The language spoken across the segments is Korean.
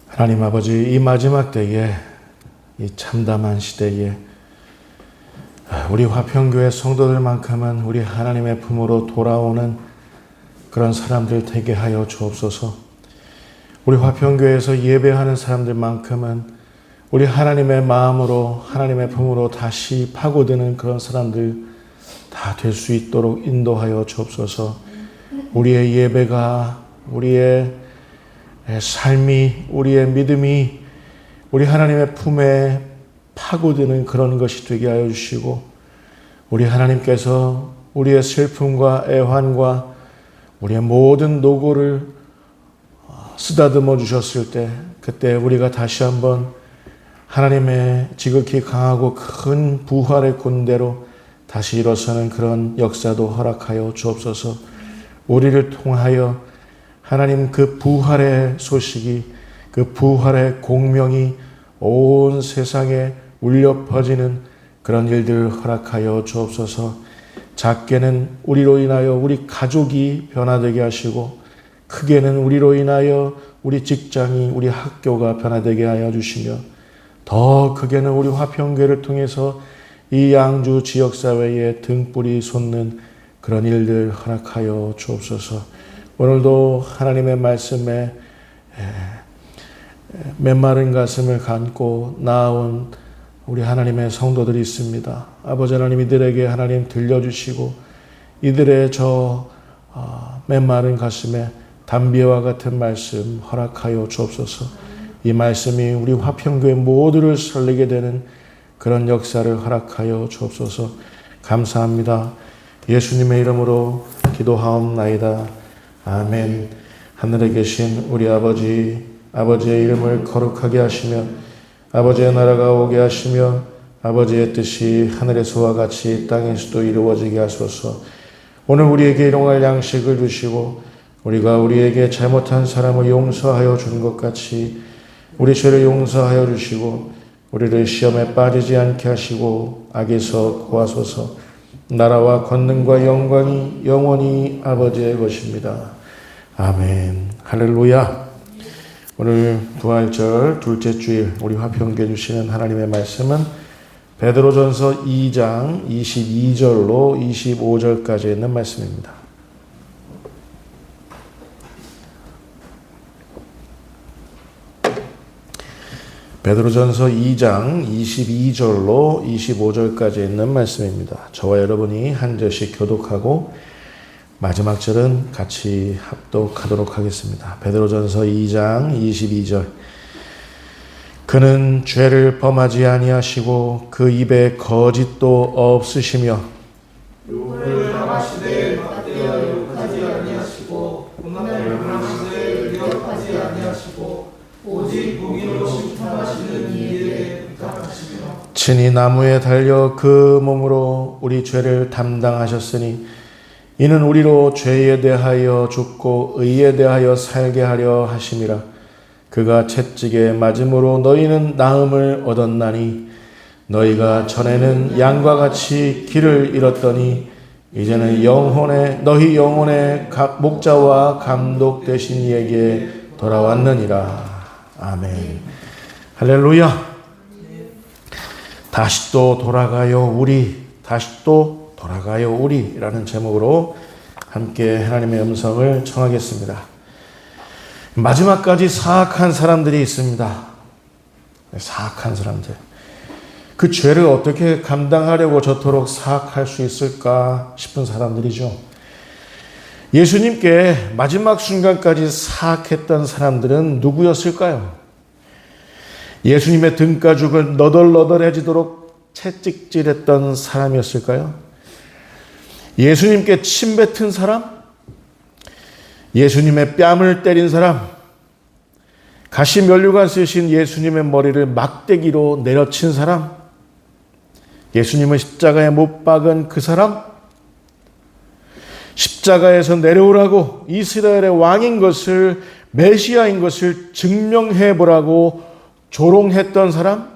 하나님 아버지, 이 마지막 때에, 이 참담한 시대에 우리 화평교회 성도들만큼은 우리 하나님의 품으로 돌아오는 그런 사람들 되게 하여 주옵소서. 우리 화평교회에서 예배하는 사람들만큼은 우리 하나님의 마음으로, 하나님의 품으로 다시 파고드는 그런 사람들 다 될 수 있도록 인도하여 주옵소서. 우리의 예배가, 우리의 삶이, 우리의 믿음이 우리 하나님의 품에 파고드는 그런 것이 되게 하여 주시고, 우리 하나님께서 우리의 슬픔과 애환과 우리의 모든 노고를 쓰다듬어 주셨을 때, 그때 우리가 다시 한번 하나님의 지극히 강하고 큰 부활의 군대로 다시 일어서는 그런 역사도 허락하여 주옵소서. 우리를 통하여 하나님 그 부활의 소식이, 그 부활의 공명이 온 세상에 울려 퍼지는 그런 일들 허락하여 주옵소서. 작게는 우리로 인하여 우리 가족이 변화되게 하시고, 크게는 우리로 인하여 우리 직장이, 우리 학교가 변화되게 하여 주시며, 더 크게는 우리 화평교회를 통해서 이 양주 지역사회에 등불이 솟는 그런 일들 허락하여 주옵소서. 오늘도 하나님의 말씀에 메마른 가슴을 감고 나아온 우리 하나님의 성도들이 있습니다. 아버지 하나님, 이들에게 하나님 들려주시고, 이들의 저 메마른 가슴에 담비와 같은 말씀 허락하여 주옵소서. 이 말씀이 우리 화평교회 모두를 살리게 되는 그런 역사를 허락하여 주옵소서. 감사합니다. 예수님의 이름으로 기도하옵나이다. 아멘. 하늘에 계신 우리 아버지, 아버지의 이름을 거룩하게 하시며 아버지의 나라가 오게 하시며 아버지의 뜻이 하늘에서와 같이 땅에서도 이루어지게 하소서. 오늘 우리에게 일용할 양식을 주시고, 우리가 우리에게 잘못한 사람을 용서하여 준 것 같이 우리 죄를 용서하여 주시고, 우리를 시험에 빠지지 않게 하시고 악에서 구하소서. 나라와 권능과 영광이 영원히 아버지의 것입니다. 아멘. 할렐루야. 오늘 부활절 둘째 주일 우리 화평교회 주시는 하나님의 말씀은 베드로전서 2장 22절로 25절까지 있는 말씀입니다. 베드로전서 2장 22절로 25절까지 있는 말씀입니다. 저와 여러분이 한 절씩 교독하고 마지막 절은 같이 합독하도록 하겠습니다. 베드로전서 2장 22절. 그는 죄를 범하지 아니하시고 그 입에 거짓도 없으시며 욕을 당하시되 받되어 욕하지 아니하시고 분함을 당하시되 위협하지 아니하시고 오직 공의로 심판하시는 이에게 부탁하시며 친히 나무에 달려 그 몸으로 우리 죄를 담당하셨으니 이는 우리로 죄에 대하여 죽고 의에 대하여 살게 하려 하심이라. 그가 채찍에 맞음으로 너희는 나음을 얻었나니 너희가 전에는 양과 같이 길을 잃었더니 이제는 너희 영혼의 목자와 감독 되신 이에게 돌아왔느니라. 아멘. 할렐루야. 다시 또 돌아가요 우리, 다시 또 돌아가요 우리라는 제목으로 함께 하나님의 음성을 청하겠습니다. 마지막까지 사악한 사람들이 있습니다. 사악한 사람들. 그 죄를 어떻게 감당하려고 저토록 사악할 수 있을까 싶은 사람들이죠. 예수님께 마지막 순간까지 사악했던 사람들은 누구였을까요? 예수님의 등가죽을 너덜너덜해지도록 채찍질했던 사람이었을까요? 예수님께 침 뱉은 사람? 예수님의 뺨을 때린 사람? 가시 면류관 쓰신 예수님의 머리를 막대기로 내려친 사람? 예수님을 십자가에 못 박은 그 사람? 십자가에서 내려오라고 이스라엘의 왕인 것을, 메시아인 것을 증명해 보라고 조롱했던 사람,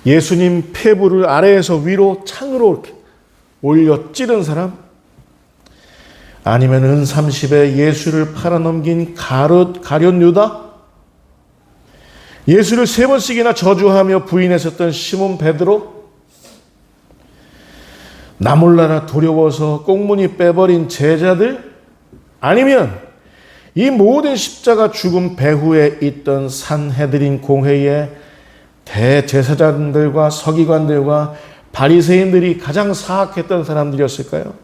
예수님 폐부를 아래에서 위로 창으로 이렇게 올려 찌른 사람, 아니면 은30에 예수를 팔아넘긴 가룟 유다, 예수를 3번씩이나 저주하며 부인했었던 시몬 베드로, 나 몰라라 두려워서 꽁무니 빼버린 제자들, 아니면 이 모든 십자가 죽음 배후에 있던 산헤드린 공회의 대제사장들과 서기관들과 바리새인들이 가장 사악했던 사람들이었을까요?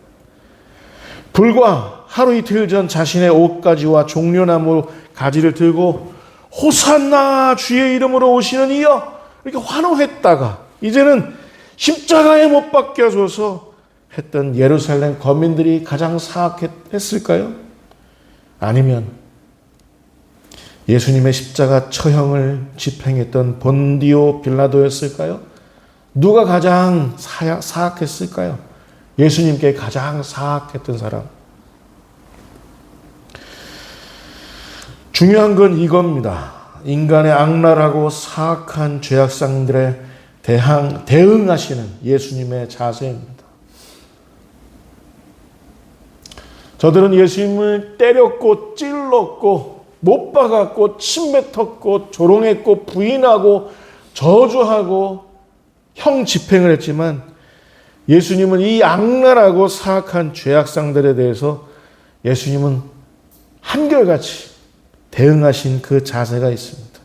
불과 하루 이틀 전 자신의 옷가지와 종려나무 가지를 들고 호산나 주의 이름으로 오시는 이여 이렇게 환호했다가 이제는 십자가에 못 박게 하소서 했던 예루살렘 거민들이 가장 사악했을까요? 아니면 예수님의 십자가 처형을 집행했던 본디오 빌라도였을까요? 누가 가장 사악했을까요? 예수님께 가장 사악했던 사람. 중요한 건 이겁니다. 인간의 악랄하고 사악한 죄악상들에 대응하시는 예수님의 자세입니다. 저들은 예수님을 때렸고 찔렀고 못 박았고 침뱉었고 조롱했고 부인하고 저주하고 형 집행을 했지만 예수님은 이 악랄하고 사악한 죄악상들에 대해서 예수님은 한결같이 대응하신 그 자세가 있습니다.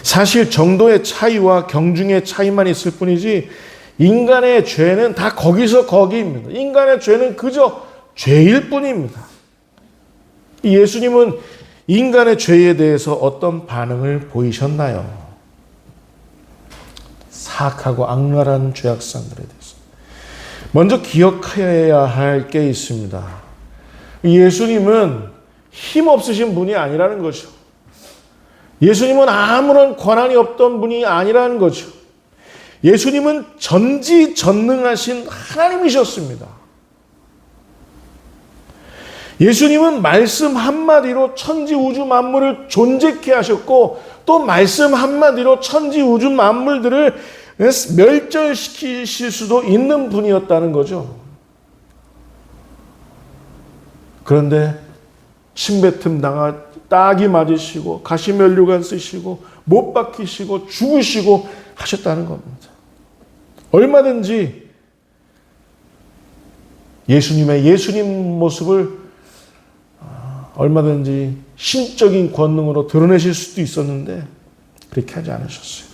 사실 정도의 차이와 경중의 차이만 있을 뿐이지 인간의 죄는 다 거기서 거기입니다. 인간의 죄는 그저 죄일 뿐입니다. 예수님은 인간의 죄에 대해서 어떤 반응을 보이셨나요? 사악하고 악랄한 죄악상들에 대해서. 먼저 기억해야 할 게 있습니다. 예수님은 힘없으신 분이 아니라는 거죠. 예수님은 아무런 권한이 없던 분이 아니라는 거죠. 예수님은 전지전능하신 하나님이셨습니다. 예수님은 말씀 한마디로 천지 우주 만물을 존재케 하셨고 또 말씀 한마디로 천지 우주 만물들을 멸절시키실 수도 있는 분이었다는 거죠. 그런데 침뱉음 당하 따기 맞으시고 가시면류관 쓰시고 못 박히시고 죽으시고 하셨다는 겁니다. 얼마든지 예수님 모습을 얼마든지 신적인 권능으로 드러내실 수도 있었는데 그렇게 하지 않으셨어요.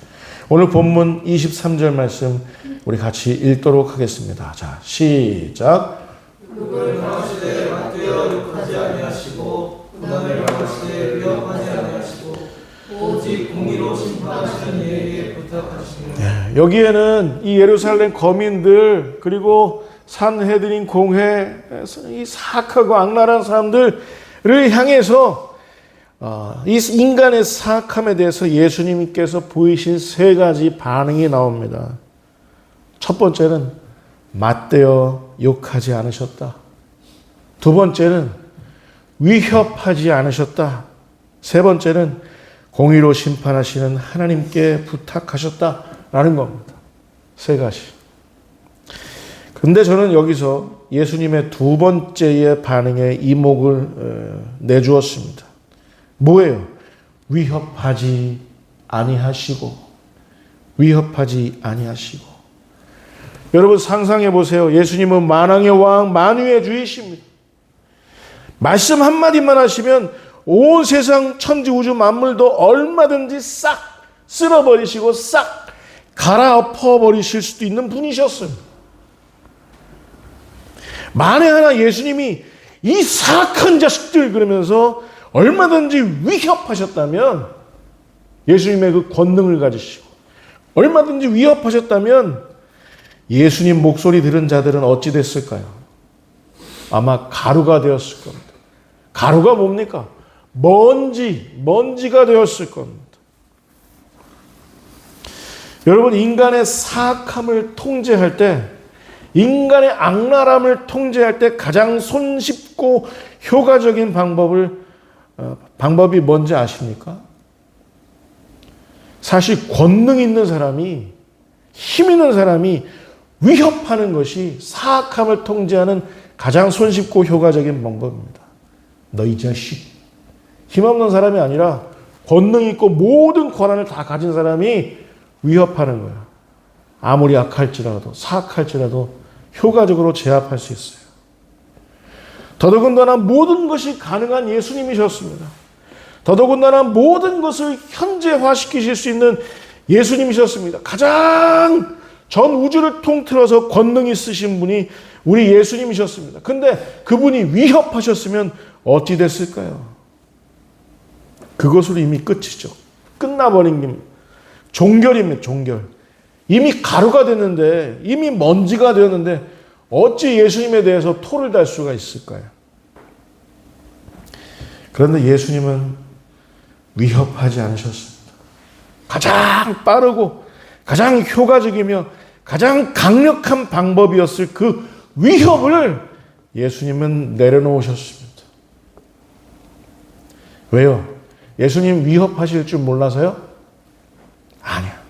오늘 본문 23절 말씀 우리 같이 읽도록 하겠습니다. 자, 시작. 욕을 당하시되 맞되어 욕하지 아니하시고 고난을 당하시되 위협하지 아니하시고 오직 공의로 심판하시는 이에게 부탁하시니. 여기에는 이 예루살렘 거민들 그리고 산헤드린 공회 이 사악하고 악랄한 사람들을 향해서 이 인간의 사악함에 대해서 예수님께서 보이신 3가지 반응이 나옵니다. 첫 번째는 맞대어 욕하지 않으셨다. 두 번째는 위협하지 않으셨다. 세 번째는 공의로 심판하시는 하나님께 부탁하셨다라는 겁니다. 3가지. 근데 저는 여기서 예수님의 두 번째의 반응에 이목을 내주었습니다. 뭐예요? 위협하지 아니하시고. 여러분 상상해 보세요. 예수님은 만왕의 왕, 만유의 주이십니다. 말씀 한마디만 하시면 온 세상 천지 우주 만물도 얼마든지 싹 쓸어버리시고 싹 갈아엎어버리실 수도 있는 분이셨습니다. 만에 하나 예수님이 이 사악한 자식들 그러면서 얼마든지 위협하셨다면 예수님의 그 권능을 가지시고 얼마든지 위협하셨다면 예수님 목소리 들은 자들은 어찌 됐을까요? 아마 가루가 되었을 겁니다. 가루가 뭡니까? 먼지가 되었을 겁니다. 여러분 인간의 사악함을 통제할 때 인간의 악랄함을 통제할 때 가장 손쉽고 효과적인 방법이 뭔지 아십니까? 사실 권능 있는 사람이, 힘 있는 사람이 위협하는 것이 사악함을 통제하는 가장 손쉽고 효과적인 방법입니다. 너 이 자식. 힘없는 사람이 아니라 권능 있고 모든 권한을 다 가진 사람이 위협하는 거야. 아무리 악할지라도, 사악할지라도 효과적으로 제압할 수 있어요. 더더군다나 모든 것이 가능한 예수님이셨습니다. 더더군다나 모든 것을 현재화시키실 수 있는 예수님이셨습니다. 가장 전 우주를 통틀어서 권능이 있으신 분이 우리 예수님이셨습니다. 근데 그분이 위협하셨으면 어찌 됐을까요? 그것으로 이미 끝이죠. 끝나버린 게 종결입니다. 종결. 이미 가루가 됐는데, 이미 먼지가 되었는데 어찌 예수님에 대해서 토를 달 수가 있을까요? 그런데 예수님은 위협하지 않으셨습니다. 가장 빠르고 가장 효과적이며 가장 강력한 방법이었을 그 위협을 예수님은 내려놓으셨습니다. 왜요? 예수님 위협하실 줄 몰라서요? 아니야.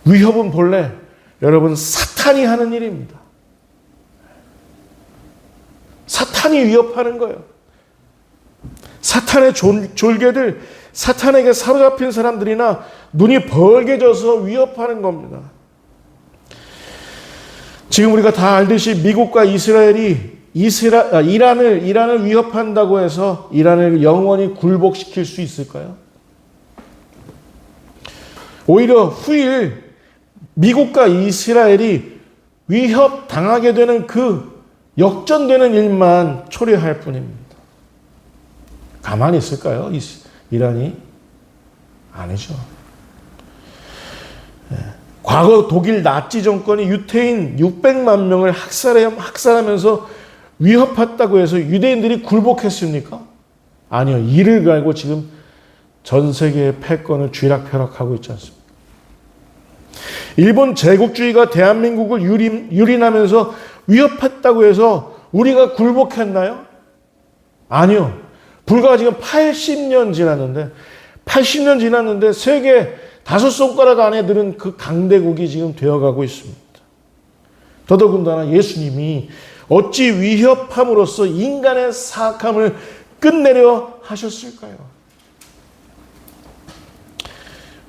위협은 본래 여러분 사탄이 하는 일입니다. 사탄이 위협하는 거예요. 사탄의 졸개들, 사탄에게 사로잡힌 사람들이나 눈이 벌게져서 위협하는 겁니다. 지금 우리가 다 알듯이 미국과 이스라엘이 이란을 위협한다고 해서 이란을 영원히 굴복시킬 수 있을까요? 오히려 후일 미국과 이스라엘이 위협당하게 되는 그 역전되는 일만 초래할 뿐입니다. 가만히 있을까요? 이란이? 아니죠. 과거 독일 나치 정권이 유태인 600만 명을 학살하면서 위협했다고 해서 유대인들이 굴복했습니까? 아니요. 이를 갈고 지금 전 세계의 패권을 쥐락펴락하고 있지 않습니까? 일본 제국주의가 대한민국을 유린하면서 위협했다고 해서 우리가 굴복했나요? 아니요. 불과 지금 80년 지났는데 세계 5손가락 안에 드는 그 강대국이 지금 되어가고 있습니다. 더더군다나 예수님이 어찌 위협함으로써 인간의 사악함을 끝내려 하셨을까요?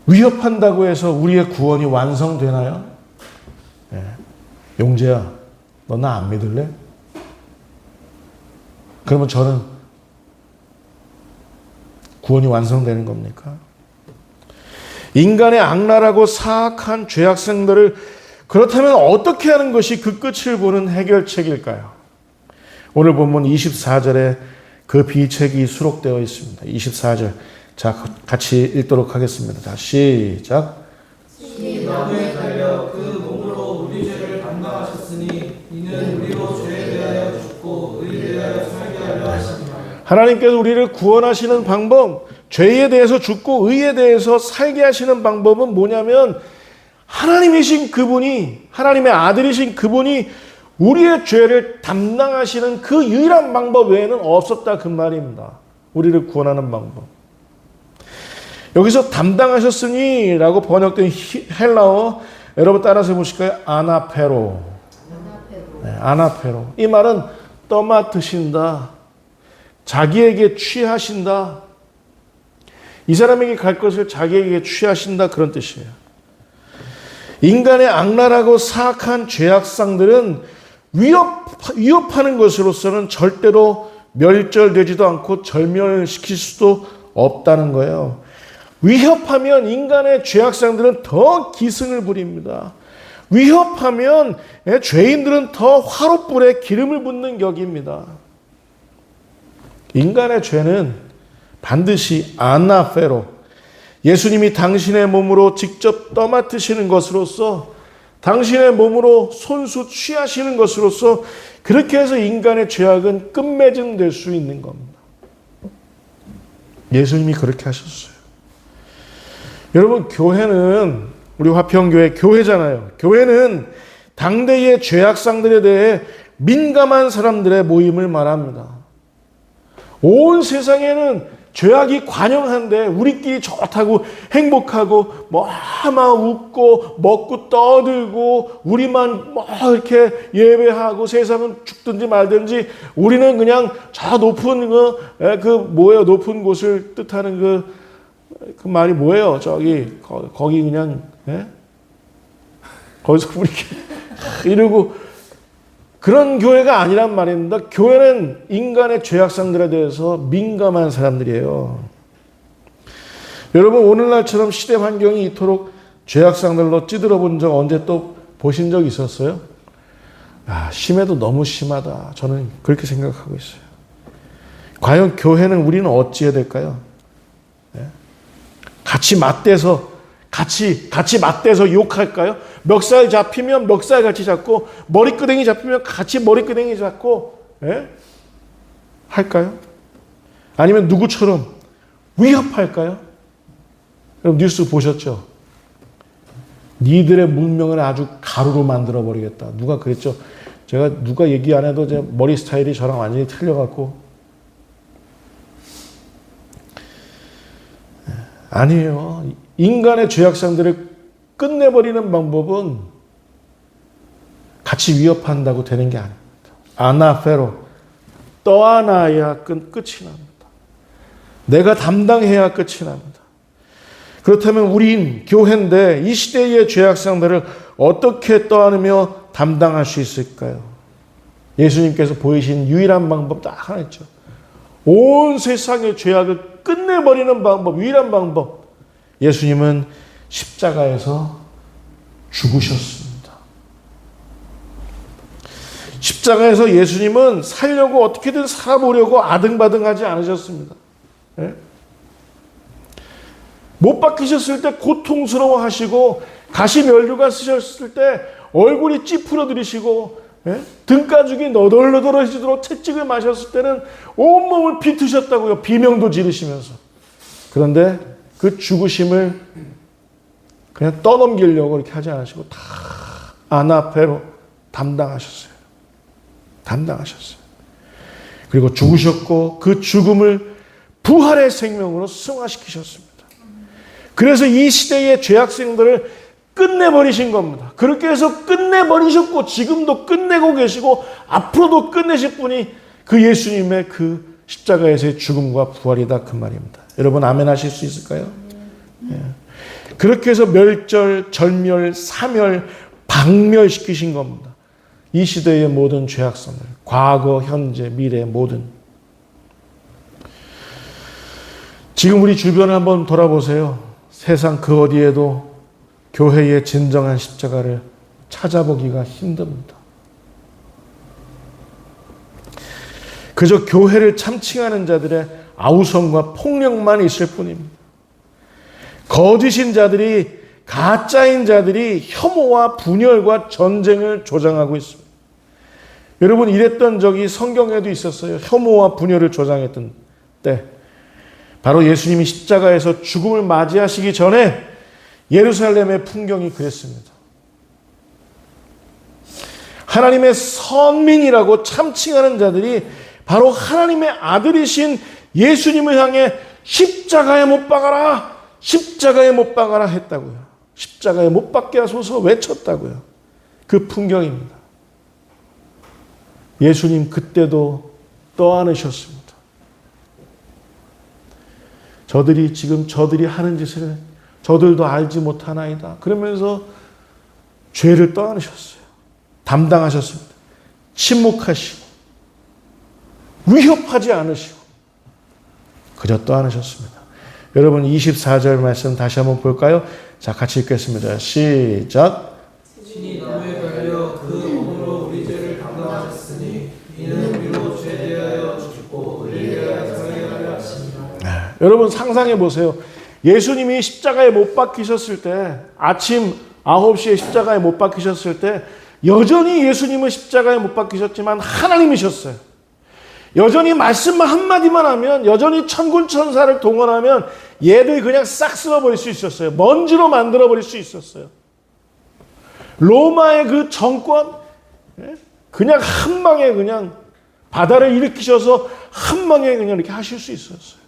위협한다고 해서 우리의 구원이 완성되나요? 네. 용재야, 너 나 안 믿을래? 그러면 저는 구원이 완성되는 겁니까? 인간의 악랄하고 사악한 죄악생들을 그렇다면 어떻게 하는 것이 그 끝을 보는 해결책일까요? 오늘 본문 24절에 그 비책이 수록되어 있습니다. 24절. 자, 같이 읽도록 하겠습니다. 자, 시작. 이 나무에 달려 그 몸으로 우리 죄를 담당하셨으니 이는 우리로 죄에 대하여 죽고 의에 대하여 살게 하려 하시니라. 하나님께서 우리를 구원하시는 방법, 죄에 대해서 죽고 의에 대해서 살게 하시는 방법은 뭐냐면 하나님이신 그분이, 하나님의 아들이신 그분이 우리의 죄를 담당하시는 그 유일한 방법 외에는 없었다 그 말입니다. 우리를 구원하는 방법. 여기서 담당하셨으니 라고 번역된 헬라어 여러분 따라서 보실까요? 아나페로. 네, 아나페로. 이 말은 떠맡으신다. 자기에게 취하신다. 이 사람에게 갈 것을 자기에게 취하신다 그런 뜻이에요. 인간의 악랄하고 사악한 죄악상들은 위협하는 것으로서는 절대로 멸절되지도 않고 절멸시킬 수도 없다는 거예요. 위협하면 인간의 죄악상들은 더 기승을 부립니다. 위협하면 죄인들은 더 화롯불에 기름을 붓는 격입니다. 인간의 죄는 반드시 아나페로, 예수님이 당신의 몸으로 직접 떠맡으시는 것으로서, 당신의 몸으로 손수 취하시는 것으로서 그렇게 해서 인간의 죄악은 끝맺음될 수 있는 겁니다. 예수님이 그렇게 하셨어요. 여러분, 교회는, 우리 화평교회 교회잖아요. 교회는 당대의 죄악상들에 대해 민감한 사람들의 모임을 말합니다. 온 세상에는 죄악이 관영한데 우리끼리 좋다고 행복하고 뭐 웃고 먹고 떠들고 우리만 뭐 이렇게 예배하고 세상은 죽든지 말든지 우리는 그냥 저 높은 높은 곳을 뜻하는 그 말이 뭐예요? 거기 그냥 거기서 우리 이러고 그런 교회가 아니란 말입니다. 교회는 인간의 죄악상들에 대해서 민감한 사람들이에요. 여러분 오늘날처럼 시대 환경이 이토록 죄악상들로 찌들어 본 적 언제 또 보신 적 있었어요? 심해도 너무 심하다. 저는 그렇게 생각하고 있어요. 과연 교회는 우리는 어찌해야 될까요? 같이 맞대서 욕할까요? 멱살 잡히면 멱살 같이 잡고 머리끄댕이 잡히면 같이 머리끄댕이 잡고 할까요? 아니면 누구처럼 위협할까요? 여러분 뉴스 보셨죠? 니들의 문명을 아주 가루로 만들어 버리겠다. 누가 그랬죠? 제가 누가 얘기 안 해도 제 머리 스타일이 저랑 완전히 틀려갖고 아니에요. 인간의 죄악상들을 끝내버리는 방법은 같이 위협한다고 되는 게 아닙니다. 아나페로, 떠안아야 끝이 납니다. 내가 담당해야 끝이 납니다. 그렇다면 우린 교회인데 이 시대의 죄악상들을 어떻게 떠안으며 담당할 수 있을까요? 예수님께서 보이신 유일한 방법 딱 하나 있죠. 온 세상의 죄악을 끝내버리는 방법, 유일한 방법. 예수님은 십자가에서 죽으셨습니다. 십자가에서 예수님은 살려고 어떻게든 살아보려고 아등바등하지 않으셨습니다. 못 박히셨을 때 고통스러워 하시고 가시면류관 쓰셨을 때 얼굴이 찌푸러들이시고 등가죽이 너덜너덜해지도록 채찍을 마셨을 때는 온몸을 비트셨다고요. 비명도 지르시면서. 그런데 그 죽으심을 그냥 떠넘기려고 이렇게 하지 않으시고 다 아나페로 담당하셨어요. 그리고 죽으셨고 그 죽음을 부활의 생명으로 승화시키셨습니다. 그래서 이 시대의 죄악생들을 끝내버리신 겁니다. 그렇게 해서 끝내버리셨고 지금도 끝내고 계시고 앞으로도 끝내실 분이 그 예수님의 그 십자가에서의 죽음과 부활이다 그 말입니다. 여러분 아멘 하실 수 있을까요? 그렇게 해서 멸절, 절멸, 사멸, 박멸시키신 겁니다. 이 시대의 모든 죄악성들, 과거, 현재, 미래 모든. 지금 우리 주변을 한번 돌아보세요. 세상 그 어디에도 교회의 진정한 십자가를 찾아보기가 힘듭니다. 그저 교회를 참칭하는 자들의 아우성과 폭력만 있을 뿐입니다. 거짓인 자들이, 가짜인 자들이 혐오와 분열과 전쟁을 조장하고 있습니다. 여러분 이랬던 적이 성경에도 있었어요. 혐오와 분열을 조장했던 때. 바로 예수님이 십자가에서 죽음을 맞이하시기 전에 예루살렘의 풍경이 그랬습니다. 하나님의 선민이라고 참칭하는 자들이 바로 하나님의 아들이신 예수님을 향해 십자가에 못 박아라! 십자가에 못 박아라 했다고요. 십자가에 못 박게 하소서 외쳤다고요. 그 풍경입니다. 예수님 그때도 떠안으셨습니다. 저들이 하는 짓을 저들도 알지 못하나이다. 그러면서 죄를 떠안으셨어요. 담당하셨습니다. 침묵하시고 위협하지 않으시고 그저 떠안으셨습니다. 여러분 24절 말씀 다시 한번 볼까요? 자, 같이 읽겠습니다. 시작. 친히 나무에 달려 그 몸으로 우리 죄를 담당하셨으니 이는 우리로 죄 대하여 죽고 의에 대하여 살게 하려 하시니라. 여러분 상상해 보세요. 예수님이 십자가에 못 박히셨을 때 아침 9시에 십자가에 못 박히셨을 때 여전히 예수님은 십자가에 못 박히셨지만 하나님이셨어요. 여전히 말씀만 한마디만 하면 여전히 천군 천사를 동원하면 얘들 그냥 싹 쓸어버릴 수 있었어요. 먼지로 만들어버릴 수 있었어요. 로마의 그 정권, 그냥 한 방에 그냥 바다를 일으키셔서 한 방에 그냥 이렇게 하실 수 있었어요.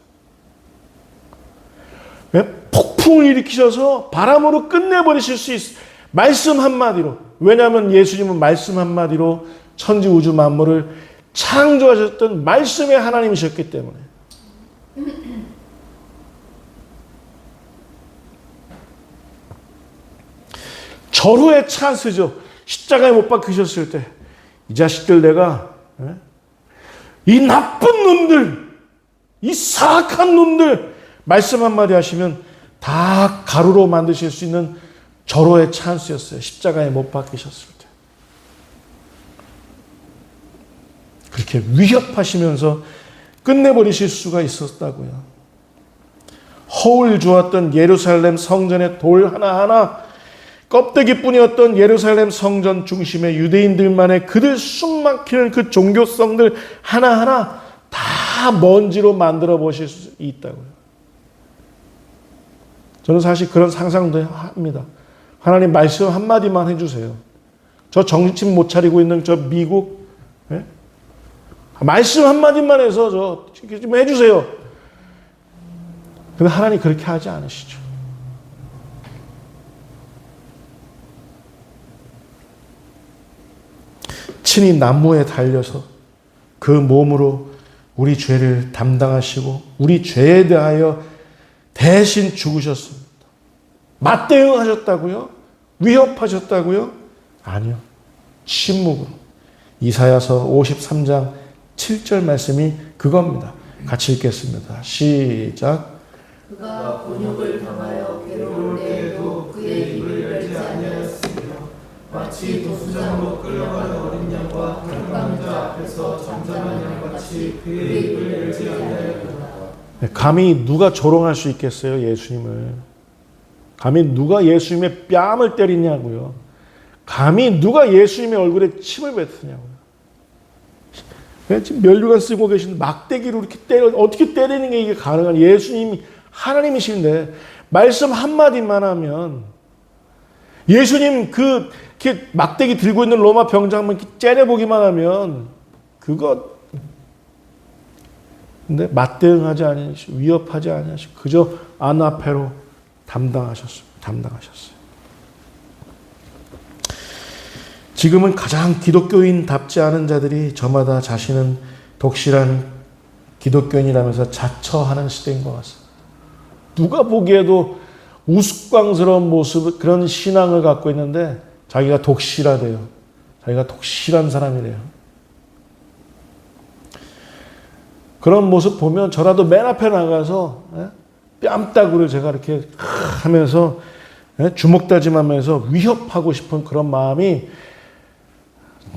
폭풍을 일으키셔서 바람으로 끝내버리실 수 있어요. 말씀 한마디로. 왜냐하면 예수님은 말씀 한마디로 천지 우주 만물을 창조하셨던 말씀의 하나님이셨기 때문에. 절호의 찬스죠. 십자가에 못 박히셨을 때 이 자식들 내가 이 나쁜 놈들, 이 사악한 놈들 말씀 한마디 하시면 다 가루로 만드실 수 있는 절호의 찬스였어요. 십자가에 못 박히셨을 때. 그렇게 위협하시면서 끝내버리실 수가 있었다고요. 허울 주었던 예루살렘 성전의 돌 하나하나, 껍데기뿐이었던 예루살렘 성전 중심의 유대인들만의 그들 숨막히는 그 종교성들 하나하나 다 먼지로 만들어 보실 수 있다고요. 저는 사실 그런 상상도 합니다. 하나님 말씀 한마디만 해주세요. 저 정신 못 차리고 있는 저 미국, 말씀 한마디만 해서 좀 해주세요. 근데 하나님 그렇게 하지 않으시죠. 친히 나무에 달려서 그 몸으로 우리 죄를 담당하시고 우리 죄에 대하여 대신 죽으셨습니다. 맞대응하셨다고요? 위협하셨다고요? 아니요. 침묵으로. 이사야서 53장 7절 말씀이 그겁니다. 같이 읽겠습니다. 시작. 그가 곤욕을 당하여 괴로울 때에도 그의 입을 열지 아니하였으며 마치 도수장으로 끌려가는 어린 양과 강감자 앞에서 잠잠한 양같이 그의 입을 열지 아니하였구나. 감히 누가 조롱할 수 있겠어요, 예수님을? 감히 누가 예수님의 뺨을 때리냐고요? 감히 누가 예수님의 얼굴에 침을 뱉으냐고요? 지금 면류관 쓰고 계신 막대기로 이렇게 어떻게 때리는 게 이게 가능한? 예수님이 하나님이신데 말씀 한마디만 하면 예수님 이렇게 막대기 들고 있는 로마 병장만 이렇게 째려보기만 하면 그거. 근데 맞대응하지 아니하시고 위협하지 아니하시고 그저 아나페로 담당하셨어요. 지금은 가장 기독교인답지 않은 자들이 저마다 자신은 독실한 기독교인이라면서 자처하는 시대인 것 같습니다. 누가 보기에도 우스꽝스러운 모습, 그런 신앙을 갖고 있는데 자기가 독실하대요. 자기가 독실한 사람이래요. 그런 모습 보면 저라도 맨 앞에 나가서 뺨따구를 제가 이렇게 하면서 주먹다짐하면서 위협하고 싶은 그런 마음이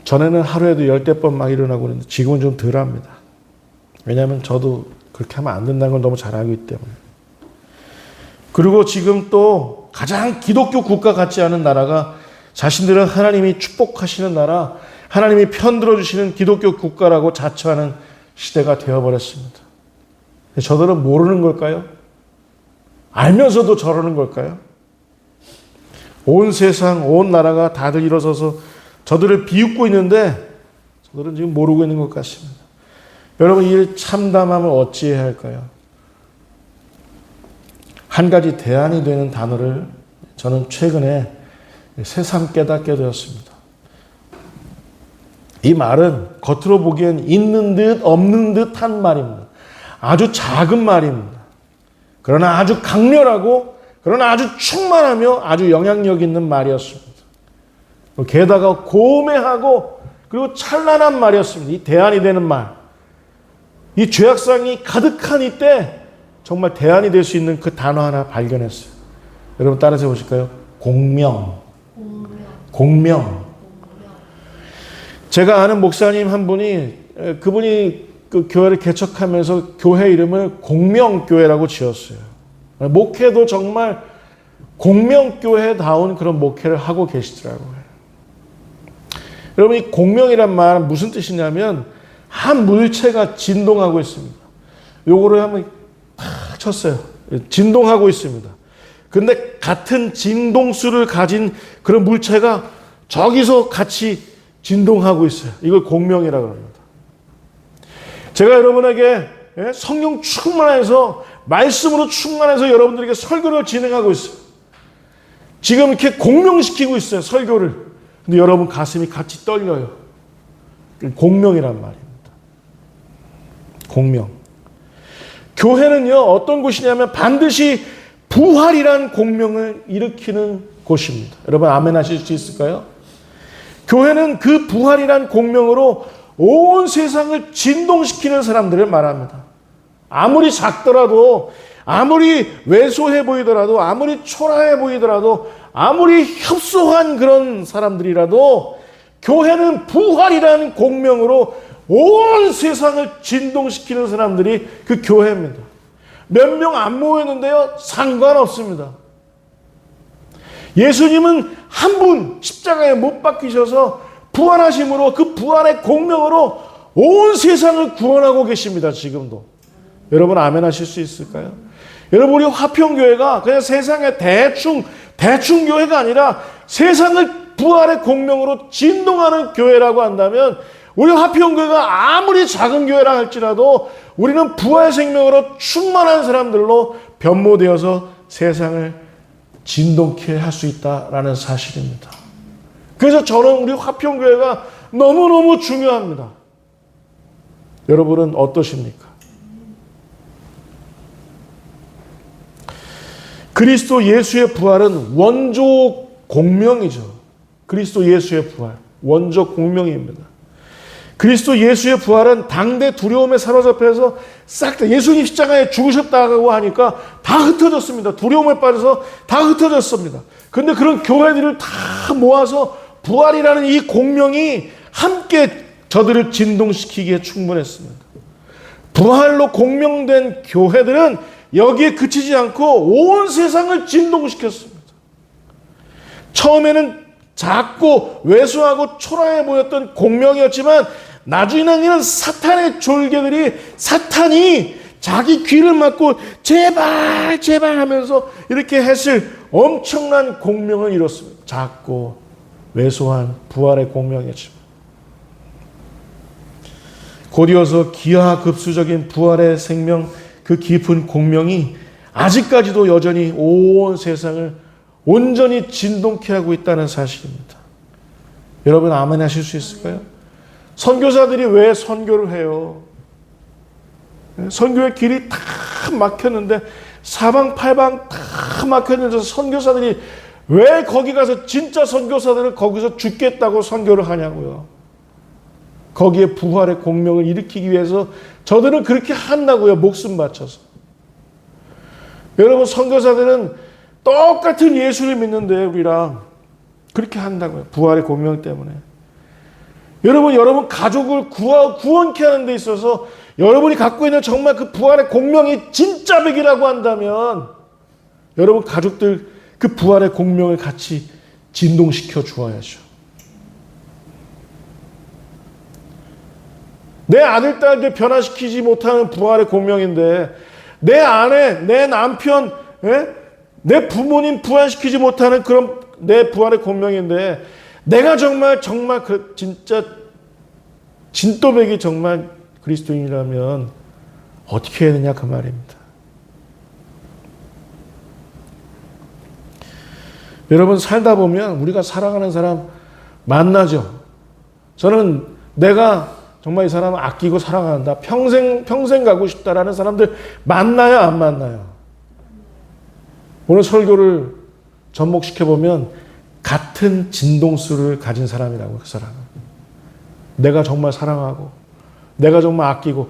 전에는 하루에도 10대 번 막 일어나고 그랬는데 지금은 좀 덜합니다. 왜냐하면 저도 그렇게 하면 안 된다는 걸 너무 잘 알기 때문에. 그리고 지금 또 가장 기독교 국가 같지 않은 나라가 자신들은 하나님이 축복하시는 나라, 하나님이 편들어 주시는 기독교 국가라고 자처하는 시대가 되어버렸습니다. 저들은 모르는 걸까요? 알면서도 저러는 걸까요? 온 세상, 온 나라가 다들 일어서서 저들을 비웃고 있는데 저들은 지금 모르고 있는 것 같습니다. 여러분, 이 참담함을 어찌해야 할까요? 한 가지 대안이 되는 단어를 저는 최근에 새삼 깨닫게 되었습니다. 이 말은 겉으로 보기엔 있는 듯 없는 듯한 말입니다. 아주 작은 말입니다. 그러나 아주 강렬하고 그러나 아주 충만하며 아주 영향력 있는 말이었습니다. 게다가 고매하고 그리고 찬란한 말이었습니다. 이 대안이 되는 말. 이 죄악상이 가득한 이때 정말 대안이 될 수 있는 그 단어 하나 발견했어요. 여러분 따라서 보실까요? 공명. 제가 아는 목사님 한 분이 그분이 그 교회를 개척하면서 교회 이름을 공명교회라고 지었어요. 목회도 정말 공명교회다운 그런 목회를 하고 계시더라고요. 여러분, 이 공명이란 말은 무슨 뜻이냐면 한 물체가 진동하고 있습니다. 요거를 한번 탁 쳤어요. 진동하고 있습니다. 근데 같은 진동수를 가진 그런 물체가 저기서 같이 진동하고 있어요. 이걸 공명이라고 합니다. 제가 여러분에게 성령 충만해서 말씀으로 충만해서 여러분들에게 설교를 진행하고 있어요. 지금 이렇게 공명시키고 있어요. 설교를. 근데 여러분 가슴이 같이 떨려요. 공명이란 말입니다. 공명. 교회는요, 어떤 곳이냐면 반드시 부활이란 공명을 일으키는 곳입니다. 여러분 아멘 하실 수 있을까요? 교회는 그 부활이란 공명으로 온 세상을 진동시키는 사람들을 말합니다. 아무리 작더라도, 아무리 왜소해 보이더라도, 아무리 초라해 보이더라도, 아무리 협소한 그런 사람들이라도 교회는 부활이라는 공명으로 온 세상을 진동시키는 사람들이 그 교회입니다. 몇 명 안 모였는데요, 상관없습니다. 예수님은 한 분 십자가에 못 박히셔서 부활하심으로 그 부활의 공명으로 온 세상을 구원하고 계십니다. 지금도. 여러분 아멘 하실 수 있을까요? 여러분 우리 화평교회가 그냥 세상에 대충 교회가 아니라 세상을 부활의 공명으로 진동하는 교회라고 한다면 우리 화평교회가 아무리 작은 교회라 할지라도 우리는 부활의 생명으로 충만한 사람들로 변모되어서 세상을 진동케 할 수 있다라는 사실입니다. 그래서 저는 우리 화평교회가 너무너무 중요합니다. 여러분은 어떠십니까? 그리스도 예수의 부활은 원조 공명이죠. 그리스도 예수의 부활, 원조 공명입니다. 그리스도 예수의 부활은 당대 두려움에 사로잡혀서 싹 다 예수님 십자가에 죽으셨다고 하니까 다 흩어졌습니다. 두려움에 빠져서 다 흩어졌습니다. 그런데 그런 교회들을 다 모아서 부활이라는 이 공명이 함께 저들을 진동시키기에 충분했습니다. 부활로 공명된 교회들은 여기에 그치지 않고 온 세상을 진동시켰습니다. 처음에는 작고 왜소하고 초라해 보였던 공명이었지만 나중에는 이런 사탄의 졸개들이 사탄이 자기 귀를 막고 제발 하면서 이렇게 했을 엄청난 공명을 이뤘습니다. 작고 왜소한 부활의 공명이었지만 곧이어서 기하급수적인 부활의 생명 그 깊은 공명이 아직까지도 여전히 온 세상을 온전히 진동케 하고 있다는 사실입니다. 여러분 아멘 하실 수 있을까요? 선교사들이 왜 선교를 해요? 선교의 길이 다 막혔는데 사방팔방 다 막혔는데 선교사들이 왜 거기 가서 진짜 선교사들은 거기서 죽겠다고 선교를 하냐고요. 거기에 부활의 공명을 일으키기 위해서 저들은 그렇게 한다고요. 목숨 바쳐서. 여러분 선교사들은 똑같은 예수를 믿는데 우리랑 그렇게 한다고요. 부활의 공명 때문에. 여러분 가족을 구원케 하는 데 있어서 여러분이 갖고 있는 정말 그 부활의 공명이 진짜 백이라고 한다면 여러분 가족들 그 부활의 공명을 같이 진동시켜 주어야죠. 내 아들, 딸들 변화시키지 못하는 부활의 공명인데 내 아내, 내 남편, 내 부모님 부활시키지 못하는 그런 내 부활의 공명인데 내가 정말 그 진짜 진또백이 정말 그리스도인이라면 어떻게 해야 되냐 그 말입니다. 여러분 살다 보면 우리가 사랑하는 사람 만나죠. 저는 내가 정말 이 사람을 아끼고 사랑한다. 평생 가고 싶다라는 사람들 만나요, 안 만나요? 오늘 설교를 접목시켜보면 같은 진동수를 가진 사람이라고 그 사람은. 내가 정말 사랑하고 내가 정말 아끼고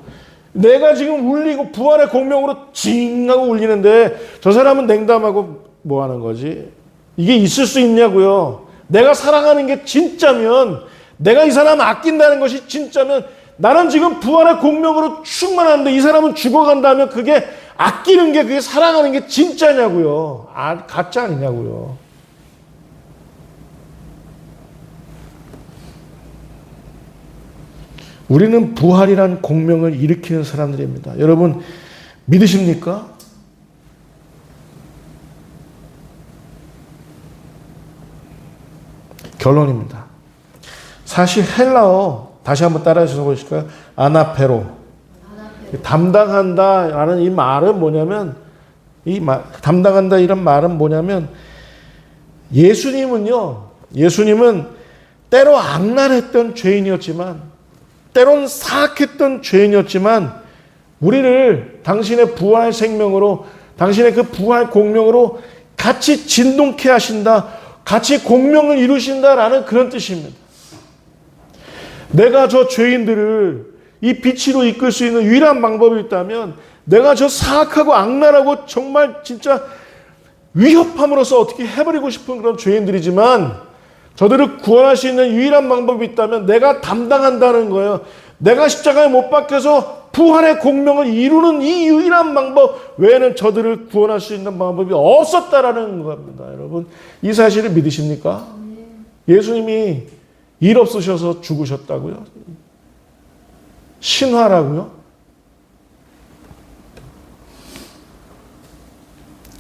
내가 지금 울리고 부활의 공명으로 징 하고 울리는데 저 사람은 냉담하고 뭐 하는 거지? 이게 있을 수 있냐고요. 내가 사랑하는 게 진짜면 내가 이 사람 아낀다는 것이 진짜면 나는 지금 부활의 공명으로 충만한데 이 사람은 죽어간다면 그게 아끼는 게 그게 사랑하는 게 진짜냐고요. 가짜 아니냐고요. 우리는 부활이란 공명을 일으키는 사람들입니다. 여러분 믿으십니까? 결론입니다. 사실 헬라어 다시 한번 따라해서 보실까요? 아나페로. 담당한다라는 이 말은 뭐냐면 담당한다 이런 말은 뭐냐면 예수님은 때로 악랄했던 죄인이었지만 때론 사악했던 죄인이었지만 우리를 당신의 부활 생명으로 당신의 그 부활 공명으로 같이 진동케 하신다. 같이 공명을 이루신다라는 그런 뜻입니다. 내가 저 죄인들을 이 빛으로 이끌 수 있는 유일한 방법이 있다면 내가 저 사악하고 악랄하고 정말 진짜 위협함으로써 어떻게 해버리고 싶은 그런 죄인들이지만 저들을 구원할 수 있는 유일한 방법이 있다면 내가 담당한다는 거예요. 내가 십자가에 못 박혀서 부활의 공명을 이루는 이 유일한 방법 외에는 저들을 구원할 수 있는 방법이 없었다라는 겁니다. 여러분, 이 사실을 믿으십니까? 예수님이 일 없으셔서 죽으셨다고요? 신화라고요?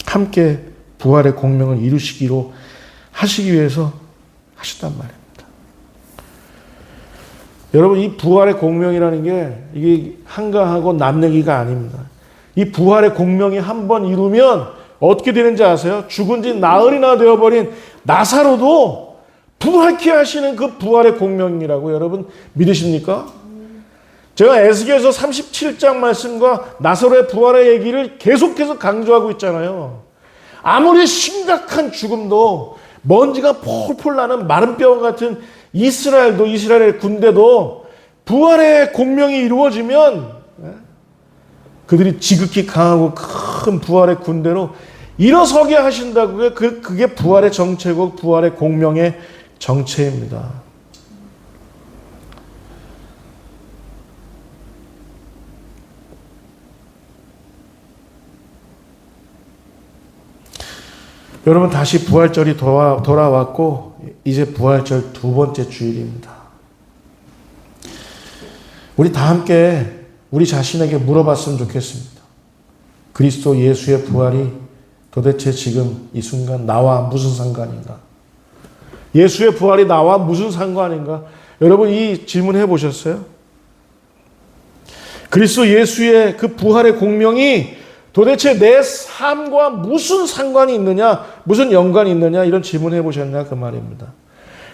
함께 부활의 공명을 이루시기로 하시기 위해서 하셨단 말입니다. 여러분, 이 부활의 공명이라는 게 이게 한가하고 남얘기가 아닙니다. 이 부활의 공명이 한번 이루면 어떻게 되는지 아세요? 죽은 지 나흘이나 되어버린 나사로도 부활케 하시는 그 부활의 공명이라고 여러분 믿으십니까? 제가 에스겔서 37장 말씀과 나사로의 부활의 얘기를 계속해서 강조하고 있잖아요. 아무리 심각한 죽음도 먼지가 폴폴 나는 마른 뼈 같은 이스라엘의 군대도 부활의 공명이 이루어지면 그들이 지극히 강하고 큰 부활의 군대로 일어서게 하신다고요. 그게 부활의 정체고 부활의 공명의 정체입니다. 여러분, 다시 부활절이 돌아왔고 이제 부활절 두 번째 주일입니다. 우리 다 함께 우리 자신에게 물어봤으면 좋겠습니다. 그리스도 예수의 부활이 도대체 지금 이 순간 나와 무슨 상관인가? 예수의 부활이 나와 무슨 상관인가? 여러분, 이 질문 해보셨어요? 그리스도 예수의 그 부활의 공명이 도대체 내 삶과 무슨 상관이 있느냐, 무슨 연관이 있느냐, 이런 질문 해보셨냐 그 말입니다.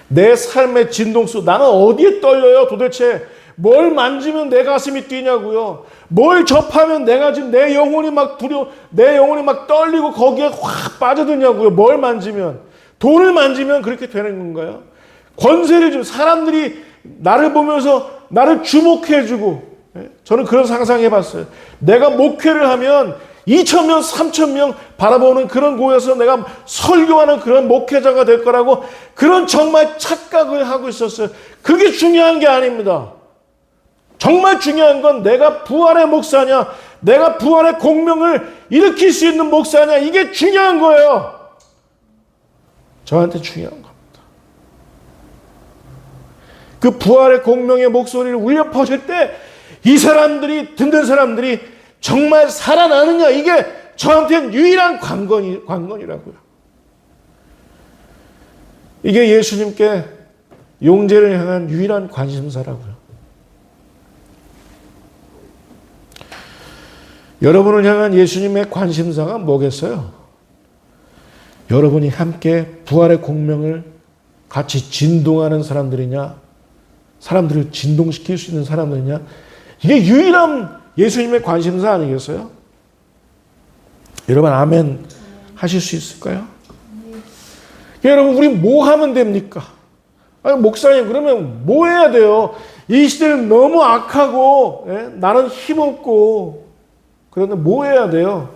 내 삶의 진동수, 나는 어디에 떨려요? 도대체 뭘 만지면 내 가슴이 뛰냐고요? 뭘 접하면 내가 지금 내 영혼이 막 내 영혼이 막 떨리고 거기에 확 빠져드냐고요? 뭘 만지면? 돈을 만지면 그렇게 되는 건가요? 권세를 좀 사람들이 나를 보면서 나를 주목해주고, 저는 그런 상상해봤어요. 내가 목회를 하면 2,000명, 3,000명 바라보는 그런 곳에서 내가 설교하는 그런 목회자가 될 거라고 그런 정말 착각을 하고 있었어요. 그게 중요한 게 아닙니다. 정말 중요한 건 내가 부활의 목사냐, 내가 부활의 공명을 일으킬 수 있는 목사냐, 이게 중요한 거예요. 저한테 중요한 겁니다. 그 부활의 공명의 목소리를 울려 퍼질 때 이 사람들이, 듣는 사람들이 정말 살아나느냐, 이게 저한테는 유일한 관건이라고요. 이게 예수님께 용제를 향한 유일한 관심사라고요. 여러분을 향한 예수님의 관심사가 뭐겠어요? 여러분이 함께 부활의 공명을 같이 진동하는 사람들이냐, 사람들을 진동시킬 수 있는 사람들이냐, 이게 유일한 예수님의 관심사 아니겠어요? 여러분, 아멘 하실 수 있을까요? 여러분, 우리 뭐 하면 됩니까? 아니, 목사님, 그러면 뭐 해야 돼요? 이 시대는 너무 악하고, 나는 힘없고, 그런데 뭐 해야 돼요?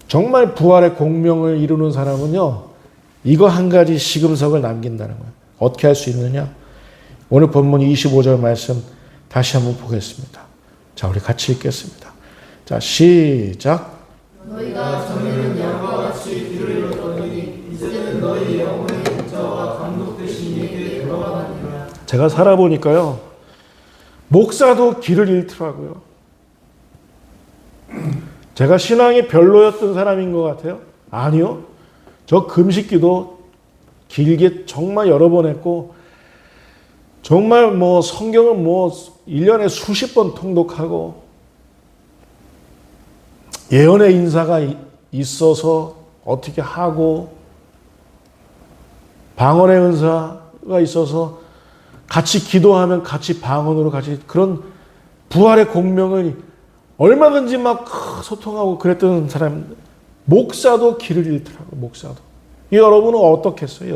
정말 부활의 공명을 이루는 사람은요, 이거 한 가지 시금석을 남긴다는 거예요. 어떻게 할 수 있느냐? 오늘 본문 25절 말씀 다시 한번 보겠습니다. 자, 우리 같이 읽겠습니다. 자, 시작. 너희가 전에는 양과 같이 길을 잃었더니 이제는 너희 영혼의 목자와 감독 되신 이에게 돌아가느니라. 제가 살아보니까요, 목사도 길을 잃더라고요. 제가 신앙이 별로였던 사람인 것 같아요? 아니요. 저 금식기도 길게 정말 여러 번 했고, 정말 뭐 성경을 뭐 1년에 수십 번 통독하고, 예언의 인사가 있어서 어떻게 하고, 방언의 은사가 있어서 같이 기도하면 같이 방언으로 같이, 그런 부활의 공명을 얼마든지 막 소통하고 그랬던 사람, 목사도 길을 잃더라고요. 목사도. 여러분은 어떻겠어요?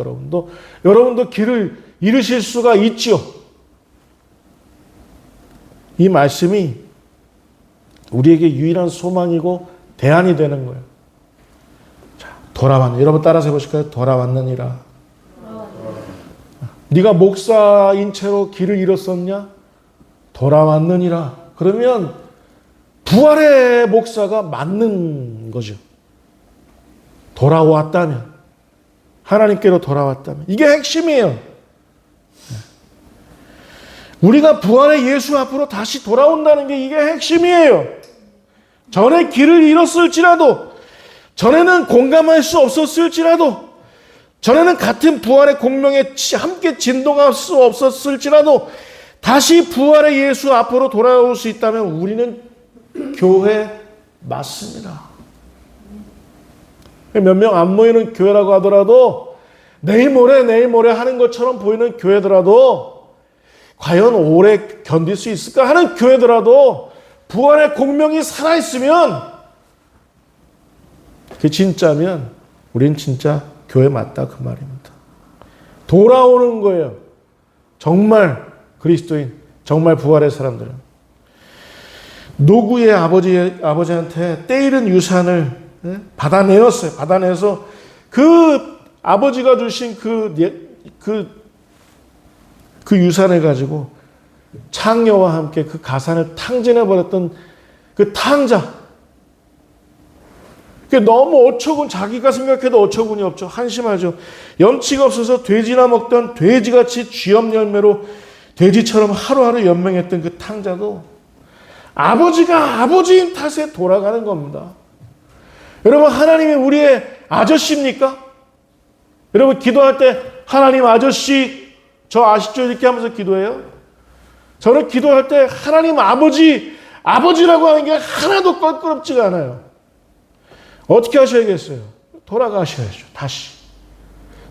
여러분도 길을 잃으실 수가 있죠. 이 말씀이 우리에게 유일한 소망이고 대안이 되는 거예요. 자, 돌아왔는, 여러분 따라서 해보실까요? 돌아왔느니라. 네가 목사인 채로 길을 잃었었냐? 돌아왔느니라. 그러면 부활의 목사가 맞는 거죠. 돌아왔다면, 하나님께로 돌아왔다면. 이게 핵심이에요. 우리가 부활의 예수 앞으로 다시 돌아온다는 게 이게 핵심이에요. 전에 길을 잃었을지라도, 전에는 공감할 수 없었을지라도, 전에는 같은 부활의 공명에 함께 진동할 수 없었을지라도, 다시 부활의 예수 앞으로 돌아올 수 있다면 우리는 교회 맞습니다. 몇 명 안 모이는 교회라고 하더라도, 내일 모레 하는 것처럼 보이는 교회더라도, 과연 오래 견딜 수 있을까 하는 교회더라도 부활의 공명이 살아있으면, 그게 진짜면 우린 진짜 교회 맞다 그 말입니다. 돌아오는 거예요. 정말 그리스도인, 정말 부활의 사람들은. 노구의 아버지한테 때이른 유산을 받아내었어요. 받아내서 그 아버지가 주신 그 유산을 가지고 창녀와 함께 그 가산을 탕진해버렸던 그 탕자. 너무 어처군, 자기가 생각해도 어처군이 없죠. 한심하죠. 염치가 없어서 돼지나 먹던 돼지같이 쥐염 열매로 돼지처럼 하루하루 연명했던 그 탕자도 아버지가 아버지인 탓에 돌아가는 겁니다. 여러분, 하나님이 우리의 아저씨입니까? 여러분, 기도할 때 하나님 아저씨 저 아시죠? 이렇게 하면서 기도해요. 저는 기도할 때 하나님 아버지라고 하는 게 하나도 껄끄럽지가 않아요. 어떻게 하셔야겠어요? 돌아가셔야죠. 다시.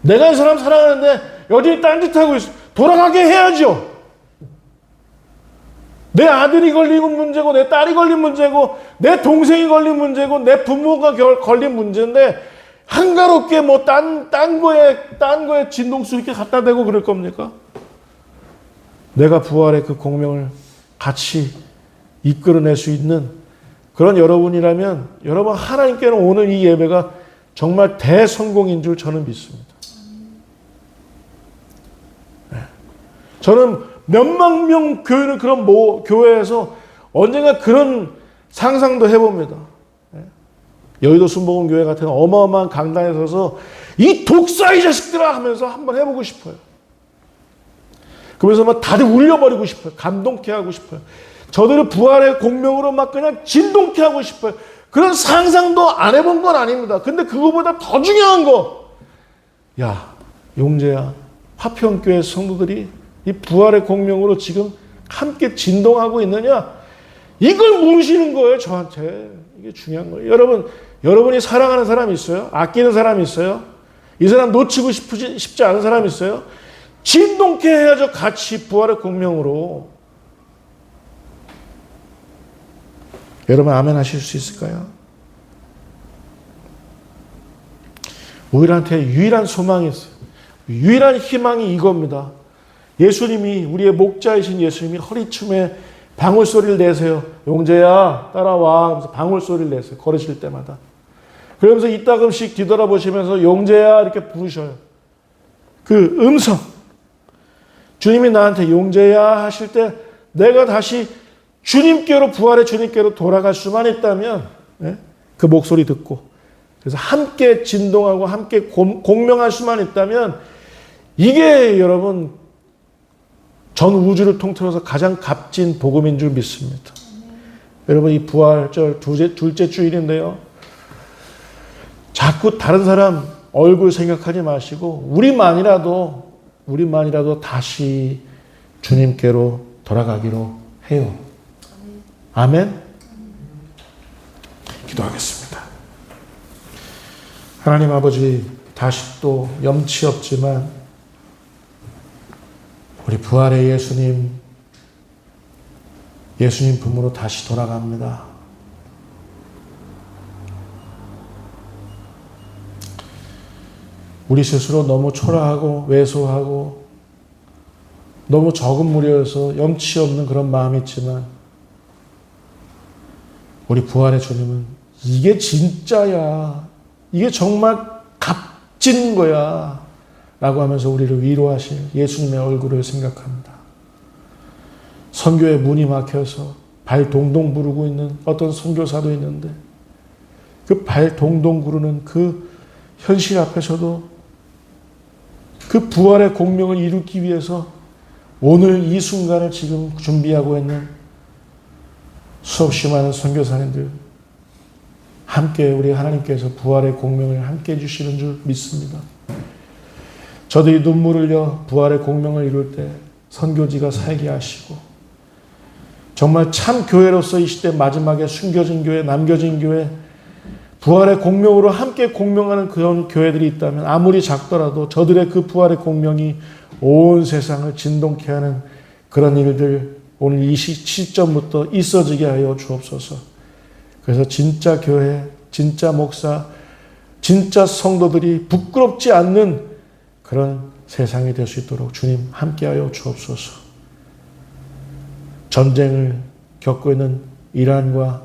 내가 이 사람 사랑하는데 여전히 딴짓하고 있어. 돌아가게 해야죠. 내 아들이 걸린 문제고, 내 딸이 걸린 문제고, 내 동생이 걸린 문제고, 내 부모가 걸린 문제인데, 한가롭게 뭐 딴 거에 진동수 이렇게 갖다 대고 그럴 겁니까? 내가 부활의 그 공명을 같이 이끌어낼 수 있는 그런 여러분이라면, 여러분 하나님께는 오늘 이 예배가 정말 대성공인 줄 저는 믿습니다. 네. 저는 몇만 명 교회는 그런 교회에서 언젠가 그런 상상도 해봅니다. 여의도 순복음교회 같은 어마어마한 강단에 서서 이 독사의 자식들아 하면서 한번 해보고 싶어요. 그러면서 막 다들 울려버리고 싶어요. 감동케 하고 싶어요. 저들을 부활의 공명으로 막 그냥 진동케 하고 싶어요. 그런 상상도 안 해본 건 아닙니다. 근데 그거보다 더 중요한 거, 야 용재야, 화평교회 성도들이 이 부활의 공명으로 지금 함께 진동하고 있느냐, 이걸 물으시는 거예요. 저한테. 이게 중요한 거예요. 여러분이 사랑하는 사람이 있어요? 아끼는 사람이 있어요? 이 사람 놓치고 싶지 않은 사람이 있어요? 진동케 해야죠. 같이 부활의 공명으로. 여러분 아멘 하실 수 있을까요? 우리한테 유일한 소망이 있어요. 유일한 희망이 이겁니다. 예수님이, 우리의 목자이신 예수님이 허리춤에 방울소리를 내세요. 용재야 따라와 하면서 방울소리를 내세요. 걸으실 때마다. 그러면서 이따금씩 뒤돌아보시면서 용재야 이렇게 부르셔요. 그 음성, 주님이 나한테 용재야 하실 때 내가 다시 주님께로, 부활의 주님께로 돌아갈 수만 있다면, 그 목소리 듣고, 그래서 함께 진동하고 함께 공명할 수만 있다면, 이게 여러분 전 우주를 통틀어서 가장 값진 복음인 줄 믿습니다. 여러분, 이 부활절 둘째 주일인데요, 자꾸 다른 사람 얼굴 생각하지 마시고 우리만이라도 다시 주님께로 돌아가기로 해요. 아멘. 기도하겠습니다. 하나님 아버지, 다시 또 염치 없지만 우리 부활의 예수님 품으로 다시 돌아갑니다. 우리 스스로 너무 초라하고 왜소하고 너무 적은 무리여서 염치 없는 그런 마음이 있지만 우리 부활의 주님은 이게 진짜야, 이게 정말 값진 거야 라고 하면서 우리를 위로하실 예수님의 얼굴을 생각합니다. 선교의 문이 막혀서 발 동동 구르고 있는 어떤 선교사도 있는데 그 발 동동 구르는 그 현실 앞에서도 그 부활의 공명을 이루기 위해서 오늘 이 순간을 지금 준비하고 있는 수없이 많은 선교사님들, 함께 우리 하나님께서 부활의 공명을 함께 해주시는 줄 믿습니다. 저도 이 눈물을 흘려 부활의 공명을 이룰 때 선교지가 살게 하시고 정말 참 교회로서 이 시대 마지막에 숨겨진 교회, 남겨진 교회, 부활의 공명으로 함께 공명하는 그런 교회들이 있다면 아무리 작더라도 저들의 그 부활의 공명이 온 세상을 진동케 하는 그런 일들 오늘 이 시점부터 있어지게 하여 주옵소서. 그래서 진짜 교회, 진짜 목사, 진짜 성도들이 부끄럽지 않는 그런 세상이 될 수 있도록 주님 함께하여 주옵소서. 전쟁을 겪고 있는 이란과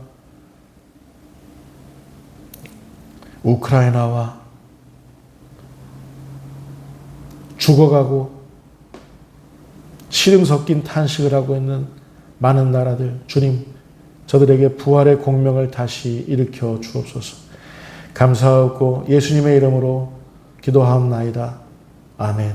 우크라이나와 죽어가고 시름 섞인 탄식을 하고 있는 많은 나라들, 주님 저들에게 부활의 공명을 다시 일으켜 주옵소서. 감사하고 예수님의 이름으로 기도하옵나이다. 아멘.